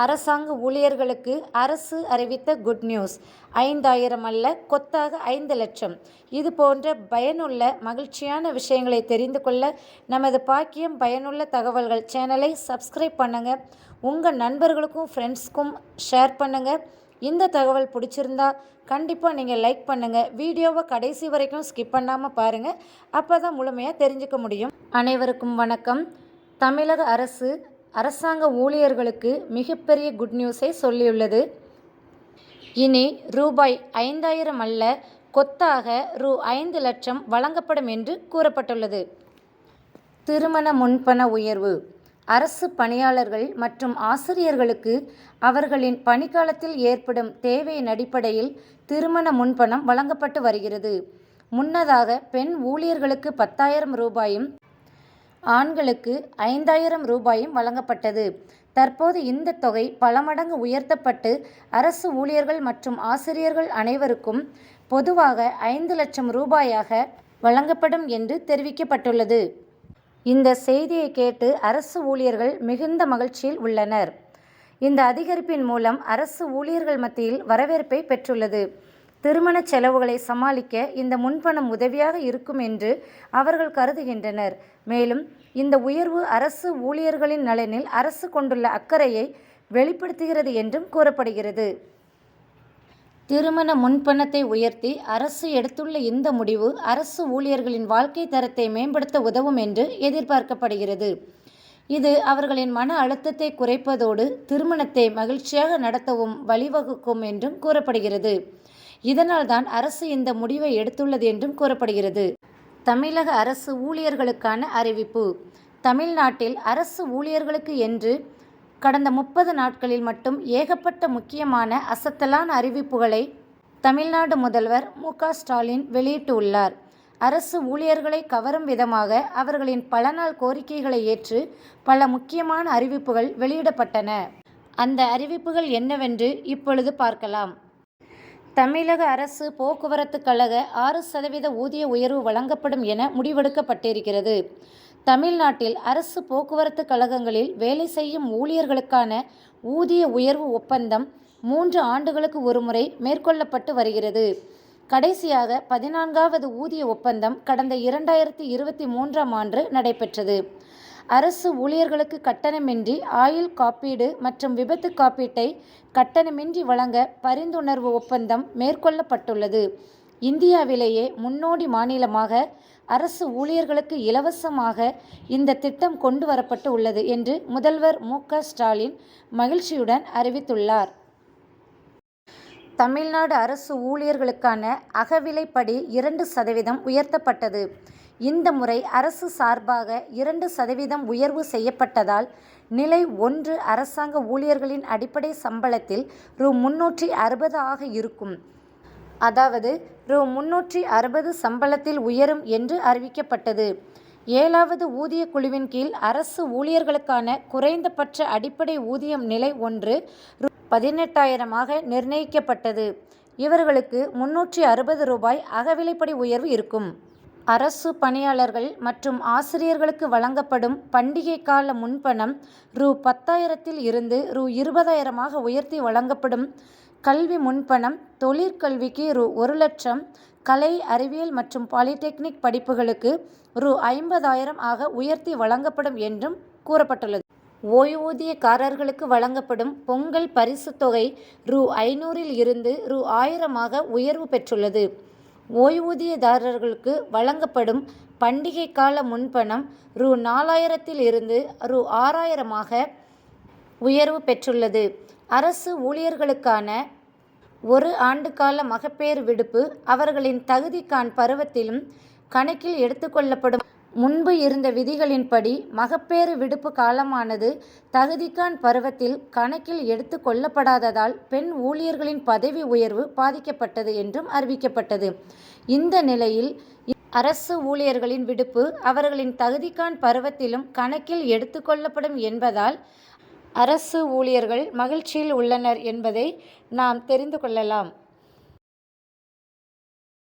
அரசாங்க ஊழியர்களுக்கு அரசு அறிவித்த குட் நியூஸ். 5000 அல்ல, கொத்தாக 5 லட்சம். இது போன்ற பயனுள்ள மகிழ்ச்சியான விஷயங்களை தெரிந்து கொள்ள நமது பாக்கியம் பயனுள்ள தகவல்கள் சேனலை சப்ஸ்கிரைப் பண்ணுங்க. உங்கள் நண்பர்களுக்கும் ஃப்ரெண்ட்ஸ்க்கும் ஷேர் பண்ணுங்க. இந்த தகவல் பிடிச்சிருந்தா கண்டிப்பாக நீங்கள் லைக் பண்ணுங்கள். வீடியோவை கடைசி வரைக்கும் ஸ்கிப் பண்ணாமல் பாருங்கள். அப்போ தான் முழுமையாக தெரிஞ்சுக்க முடியும். அனைவருக்கும் வணக்கம். தமிழக அரசு அரசாங்க ஊழியர்களுக்கு மிகப்பெரிய குட் நியூஸை சொல்லியுள்ளது. இனி ரூபாய் 5000 அல்ல, கொத்தாக ரூ. 5 லட்சம் வழங்கப்படும் என்று கூறப்பட்டுள்ளது. திருமண முன்பண உயர்வு. அரசு பணியாளர்கள் மற்றும் ஆசிரியர்களுக்கு அவர்களின் பணிக்காலத்தில் ஏற்படும் தேவையின் அடிப்படையில் திருமண முன்பணம் வழங்கப்பட்டு வருகிறது. முன்னதாக பெண் ஊழியர்களுக்கு 10,000 ரூபாயும் ஆண்களுக்கு 5,000 ரூபாயும் வழங்கப்பட்டது. தற்போது இந்த தொகை பல மடங்கு உயர்த்தப்பட்டு அரசு ஊழியர்கள் மற்றும் ஆசிரியர்கள் அனைவருக்கும் பொதுவாக 5 லட்சம் ரூபாயாக வழங்கப்படும் என்று தெரிவிக்கப்பட்டுள்ளது. இந்த செய்தியை கேட்டு அரசு ஊழியர்கள் மிகுந்த மகிழ்ச்சியில் உள்ளனர். இந்த அதிகரிப்பின் மூலம் அரசு ஊழியர்கள் மத்தியில் வரவேற்பை பெற்றுள்ளது. திருமண செலவுகளை சமாளிக்க இந்த முன்பணம் உதவியாக இருக்கும் என்று அவர்கள் கருதுகின்றனர். மேலும் இந்த உயர்வு அரசு ஊழியர்களின் நலனில் அரசு கொண்டுள்ள அக்கறையை வெளிப்படுத்துகிறது என்றும் கூறப்படுகிறது. திருமண முன்பணத்தை உயர்த்தி அரசு எடுத்துள்ள இந்த முடிவு அரசு ஊழியர்களின் வாழ்க்கை தரத்தை மேம்படுத்த உதவும் என்று எதிர்பார்க்கப்படுகிறது. இது அவர்களின் மன அழுத்தத்தை குறைப்பதோடு திருமணத்தை மகிழ்ச்சியாக நடத்தவும் வழிவகுக்கும் என்றும் கூறப்படுகிறது. இதனால்தான் அரசு இந்த முடிவை எடுத்துள்ளது என்றும் கூறப்படுகிறது. தமிழக அரசு ஊழியர்களுக்கான அறிவிப்பு. தமிழ்நாட்டில் அரசு ஊழியர்களுக்கு என்று கடந்த 30 நாட்களில் மட்டும் ஏகப்பட்ட முக்கியமான அசத்தலான அறிவிப்புகளை தமிழ்நாடு முதல்வர் மு.க. ஸ்டாலின் வெளியிட்டுள்ளார். அரசு ஊழியர்களை கவரும் விதமாக அவர்களின் பல நாள் கோரிக்கைகளை ஏற்று பல முக்கியமான அறிவிப்புகள் வெளியிடப்பட்டன. அந்த அறிவிப்புகள் என்னவென்று இப்பொழுது பார்க்கலாம். தமிழக அரசு போக்குவரத்து கழக 6% ஊதிய உயர்வு வழங்கப்படும் என முடிவெடுக்கப்பட்டிருக்கிறது. தமிழ்நாட்டில் அரசு போக்குவரத்து கழகங்களில் வேலை செய்யும் ஊழியர்களுக்கான ஊதிய உயர்வு ஒப்பந்தம் 3 ஆண்டுகளுக்கு ஒருமுறை மேற்கொள்ளப்பட்டு வருகிறது. கடைசியாக 14வது ஊதிய ஒப்பந்தம் கடந்த 2023ஆம் ஆண்டு நடைபெற்றது. அரசு ஊழியர்களுக்கு கட்டணமின்றி ஆயுள் காப்பீடு மற்றும் விபத்து காப்பீட்டை கட்டணமின்றி வழங்க பரிந்துணர்வு ஒப்பந்தம் மேற்கொள்ளப்பட்டுள்ளது. இந்தியாவிலேயே முன்னோடி மாநிலமாக அரசு ஊழியர்களுக்கு இலவசமாக இந்த திட்டம் கொண்டு வரப்பட்டு உள்ளது என்று முதல்வர் மு.க. ஸ்டாலின் மகிழ்ச்சியுடன் அறிவித்துள்ளார். தமிழ்நாடு அரசு ஊழியர்களுக்கான அகவிலைப்படி 2% உயர்த்தப்பட்டது. இந்த முறை அரசு சார்பாக 2% உயர்வு செய்யப்பட்டதால் நிலை 1 அரசாங்க ஊழியர்களின் அடிப்படை சம்பளத்தில் ரூ. 360 ஆக இருக்கும். அதாவது ரூ. 360 சம்பளத்தில் உயரும் என்று அறிவிக்கப்பட்டது. 7வது ஊதிய குழுவின் கீழ் அரசு ஊழியர்களுக்கான குறைந்தபட்ச அடிப்படை ஊதியம் நிலை 1 ரூ. 18,000ஆக நிர்ணயிக்கப்பட்டது. இவர்களுக்கு 360 ரூபாய் அகவிலைப்படி உயர்வு இருக்கும். அரசு பணியாளர்கள் மற்றும் ஆசிரியர்களுக்கு வழங்கப்படும் பண்டிகை கால முன்பணம் ரூ. 10,000 இருந்து ரூ. 20,000ஆக உயர்த்தி வழங்கப்படும். கல்வி முன்பணம் தொழிற்கல்விக்கு ரூ. 1 லட்சம், கலை, அறிவியல் மற்றும் பாலிடெக்னிக் படிப்புகளுக்கு ரூ. 50,000 ஆக உயர்த்தி வழங்கப்படும் என்றும் கூறப்பட்டுள்ளது. ஓய்வூதியக்காரர்களுக்கு வழங்கப்படும் பொங்கல் பரிசு தொகை ரூ. 500 இருந்து ரூ. 1000ஆக உயர்வு பெற்றுள்ளது. ஓய்வூதியதாரர்களுக்கு வழங்கப்படும் பண்டிகை கால முன்பணம் ரூ. 4,000 இருந்து ரூ. 6,000ஆக உயர்வு பெற்றுள்ளது. அரசு ஊழியர்களுக்கான 1 ஆண்டு கால மகப்பேறு விடுப்பு அவர்களின் தகுதிக்கான் பருவத்திலும் கணக்கில் எடுத்துக்கொள்ளப்படும். முன்பு இருந்த விதிகளின்படி மகப்பேறு விடுப்பு காலமானது தகுதிக்கான் பருவத்தில் கணக்கில் எடுத்து கொள்ளப்படாததால் பெண் ஊழியர்களின் பதவி உயர்வு பாதிக்கப்பட்டது என்றும் அறிவிக்கப்பட்டது. இந்த நிலையில் அரசு ஊழியர்களின் விடுப்பு அவர்களின் தகுதிக்கான் பருவத்திலும் கணக்கில் எடுத்து கொள்ளப்படும் என்பதால் அரசு ஊழியர்கள் மகிழ்ச்சியில் உள்ளனர் என்பதை நாம் தெரிந்து கொள்ளலாம்.